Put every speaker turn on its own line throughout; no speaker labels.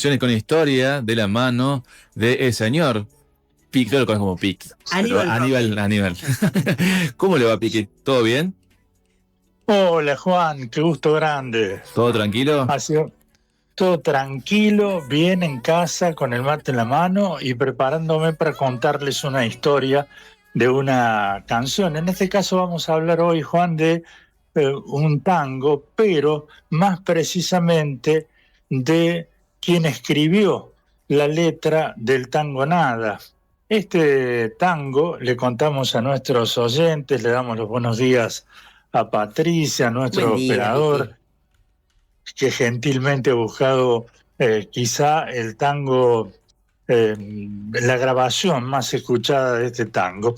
Canciones con historia de la mano de el señor Pique, yo lo conozco como Pique. Aníbal. ¿Cómo le va, Pique? ¿Todo bien?
Hola Juan, qué gusto grande.
¿Todo tranquilo?
Todo tranquilo, bien en casa, con el mate en la mano y preparándome para contarles una historia de una canción. En este caso vamos a hablar hoy, Juan, de un tango, pero más precisamente de quien escribió la letra del tango Nada. Este tango le contamos a nuestros oyentes, le damos los buenos días a Patricia, nuestro operador, que gentilmente ha buscado quizá el tango, la grabación más escuchada de este tango.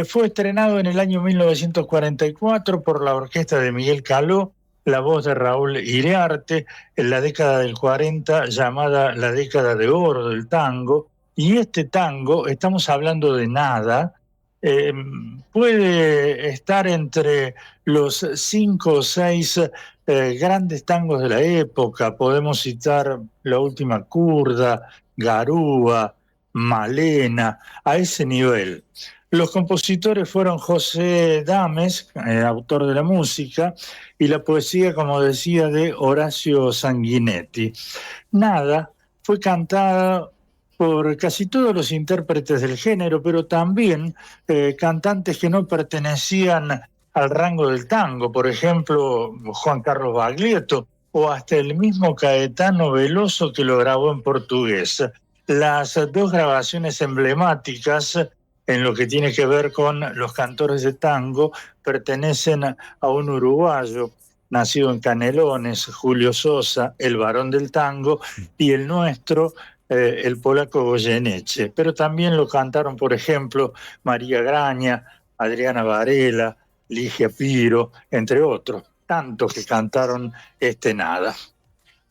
Fue estrenado en el año 1944 por la orquesta de Miguel Caló, la voz de Raúl Iriarte, en la década del 40, llamada la década de oro del tango. Y este tango, estamos hablando de Nada, puede estar entre los 5 o 6 grandes tangos de la época. Podemos citar La Última Curda, Garúa, Malena, a ese nivel. Los compositores fueron José Dames, autor de la música, y la poesía, como decía, de Horacio Sanguinetti. Nada fue cantada por casi todos los intérpretes del género, pero también cantantes que no pertenecían al rango del tango, por ejemplo, Juan Carlos Baglietto, o hasta el mismo Caetano Veloso, que lo grabó en portugués. Las dos grabaciones emblemáticas en lo que tiene que ver con los cantores de tango pertenecen a un uruguayo nacido en Canelones, Julio Sosa, el varón del tango, y el nuestro, el polaco Goyeneche. Pero también lo cantaron, por ejemplo, María Graña, Adriana Varela, Ligia Piro, entre otros, tantos que cantaron este Nada.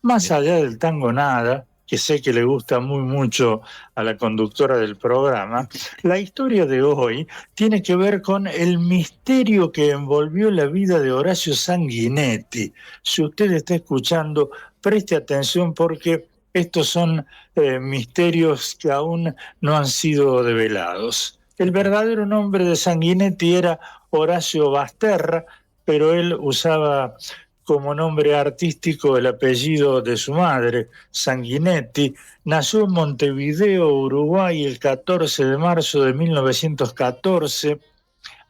Más allá del tango Nada, que sé que le gusta muy mucho a la conductora del programa, la historia de hoy tiene que ver con el misterio que envolvió la vida de Horacio Sanguinetti. Si usted está escuchando, preste atención porque estos son misterios que aún no han sido develados. El verdadero nombre de Sanguinetti era Horacio Basterra, pero él usaba como nombre artístico el apellido de su madre, Sanguinetti. Nació en Montevideo, Uruguay, el 14 de marzo de 1914.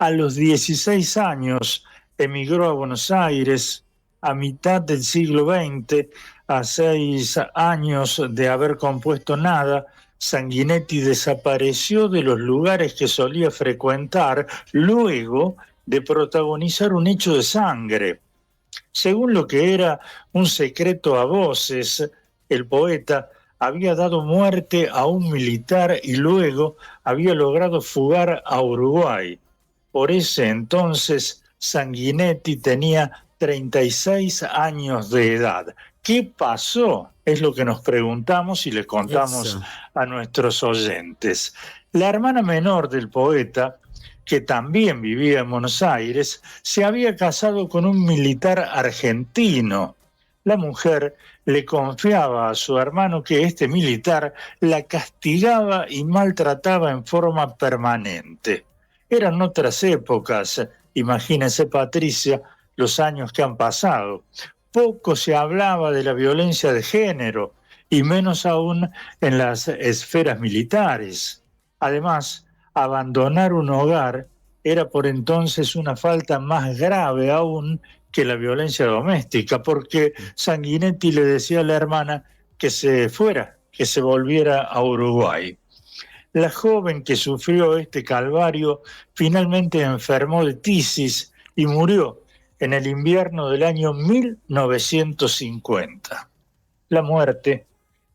A los 16 años emigró a Buenos Aires. A mitad del siglo XX, a 6 años de haber compuesto Nada, Sanguinetti desapareció de los lugares que solía frecuentar luego de protagonizar un hecho de sangre. Según lo que era un secreto a voces, el poeta había dado muerte a un militar y luego había logrado fugar a Uruguay. Por ese entonces, Sanguinetti tenía 36 años de edad. ¿Qué pasó? Es lo que nos preguntamos y le contamos a nuestros oyentes. La hermana menor del poeta, que también vivía en Buenos Aires, se había casado con un militar argentino. La mujer le confiaba a su hermano que este militar la castigaba y maltrataba en forma permanente. Eran otras épocas, imagínese Patricia, los años que han pasado. Poco se hablaba de la violencia de género, y menos aún en las esferas militares. Además, abandonar un hogar era por entonces una falta más grave aún que la violencia doméstica, porque Sanguinetti le decía a la hermana que se fuera, que se volviera a Uruguay. La joven que sufrió este calvario finalmente enfermó de tisis y murió en el invierno del año 1950. La muerte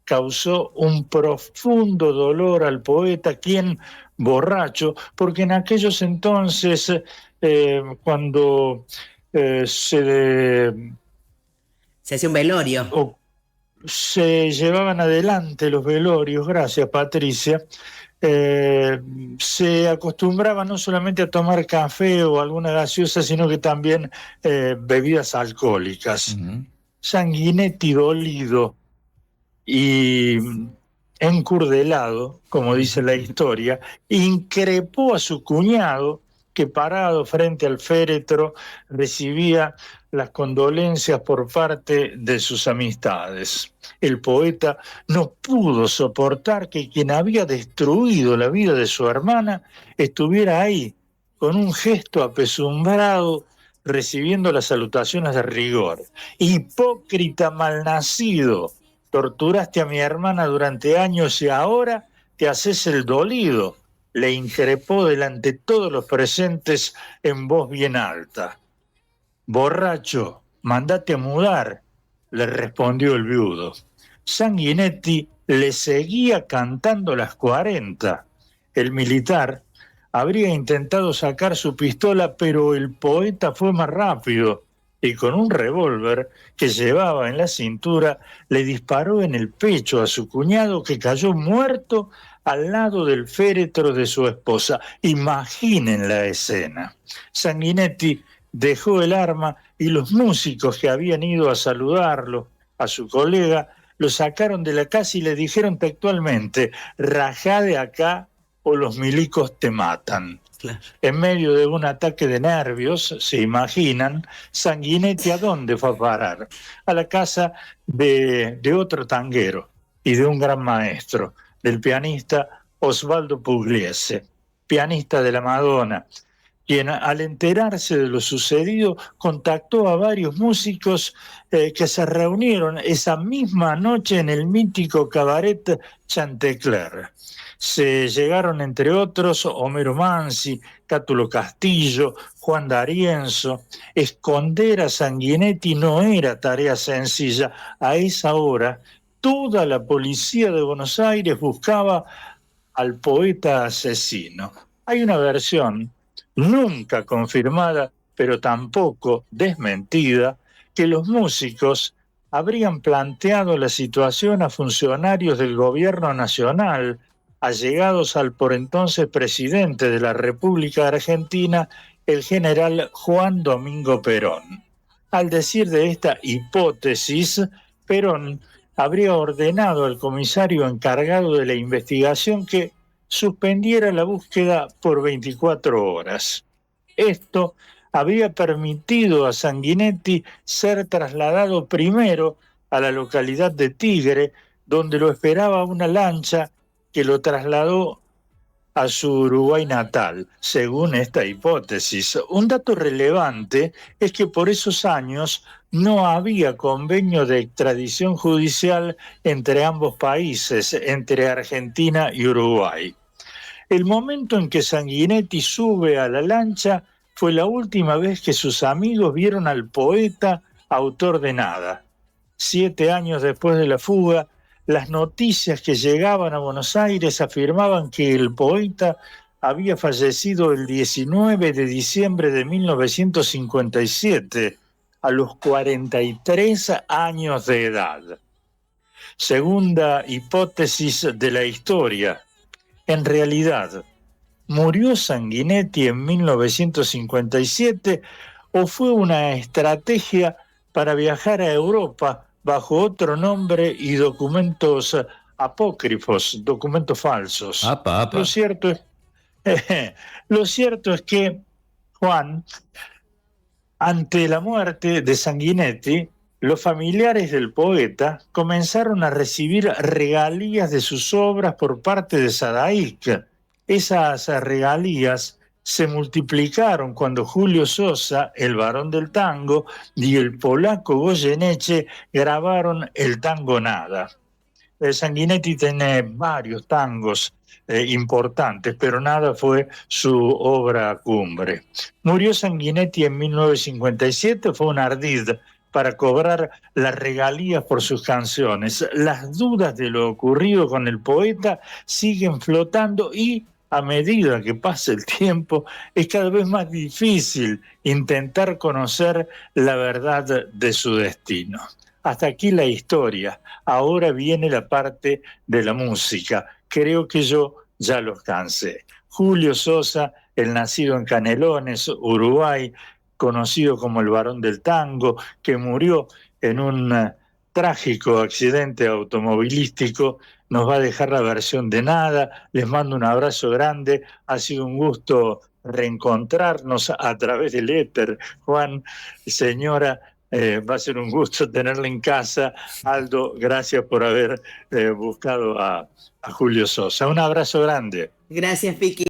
causó un profundo dolor al poeta, quien, borracho, porque en aquellos entonces, cuando se
hacía un velorio,
se llevaban adelante los velorios, gracias Patricia, se acostumbraba no solamente a tomar café o alguna gaseosa, sino que también bebidas alcohólicas. Sanguinetti, dolido y encurdelado, como dice la historia, increpó a su cuñado que parado frente al féretro recibía las condolencias por parte de sus amistades. El poeta no pudo soportar que quien había destruido la vida de su hermana estuviera ahí, con un gesto apesumbrado, recibiendo las salutaciones de rigor. Hipócrita malnacido, torturaste a mi hermana durante años y ahora te haces el dolido, le increpó delante de todos los presentes en voz bien alta. Borracho, mandate a mudar, le respondió el viudo. Sanguinetti le seguía cantando las 40. El militar habría intentado sacar su pistola, pero el poeta fue más rápido y con un revólver que llevaba en la cintura le disparó en el pecho a su cuñado, que cayó muerto al lado del féretro de su esposa. Imaginen la escena. Sanguinetti dejó el arma y los músicos que habían ido a saludarlo, a su colega, lo sacaron de la casa y le dijeron textualmente: rajá de acá o los milicos te matan. Claro. En medio de un ataque de nervios, se imaginan, Sanguinetti ¿a dónde fue a parar? A la casa de otro tanguero y de un gran maestro, del pianista Osvaldo Pugliese, pianista de la Madonna, quien al enterarse de lo sucedido contactó a varios músicos que se reunieron esa misma noche en el mítico cabaret Chantecler. Se llegaron, entre otros, Homero Mansi, Cátulo Castillo, Juan D'Arienzo. Esconder a Sanguinetti no era tarea sencilla. A esa hora, toda la policía de Buenos Aires buscaba al poeta asesino. Hay una versión nunca confirmada, pero tampoco desmentida, que los músicos habrían planteado la situación a funcionarios del gobierno nacional, allegados al por entonces presidente de la República Argentina, el general Juan Domingo Perón. Al decir de esta hipótesis, Perón habría ordenado al comisario encargado de la investigación que suspendiera la búsqueda por 24 horas. Esto había permitido a Sanguinetti ser trasladado primero a la localidad de Tigre, donde lo esperaba una lancha que lo trasladó a su Uruguay natal, según esta hipótesis. Un dato relevante es que por esos años no había convenio de extradición judicial entre ambos países, entre Argentina y Uruguay. El momento en que Sanguinetti sube a la lancha fue la última vez que sus amigos vieron al poeta autor de nada. 7 años después de la fuga, las noticias que llegaban a Buenos Aires afirmaban que el poeta había fallecido el 19 de diciembre de 1957, a los 43 años de edad. Segunda hipótesis de la historia. En realidad, ¿murió Sanguinetti en 1957 o fue una estrategia para viajar a Europa bajo otro nombre y documentos apócrifos, documentos falsos?
Apa.
Lo cierto es que, Juan, ante la muerte de Sanguinetti, los familiares del poeta comenzaron a recibir regalías de sus obras por parte de Sadaic. Esas regalías se multiplicaron cuando Julio Sosa, el varón del tango, y el polaco Goyeneche grabaron el tango Nada. Sanguinetti tiene varios tangos importantes, pero Nada fue su obra cumbre. Murió Sanguinetti en 1957, fue un ardid para cobrar las regalías por sus canciones. Las dudas de lo ocurrido con el poeta siguen flotando y a medida que pasa el tiempo es cada vez más difícil intentar conocer la verdad de su destino. Hasta aquí la historia. Ahora viene la parte de la música. Creo que yo ya los cansé. Julio Sosa, el nacido en Canelones, Uruguay, conocido como el varón del tango, que murió en un trágico accidente automovilístico nos va a dejar la versión de nada. Les mando un abrazo grande. Ha sido un gusto reencontrarnos a través del éter. Juan, señora, va a ser un gusto tenerla en casa. Aldo, gracias por haber buscado a Julio Sosa. Un abrazo grande.
Gracias, Piqui.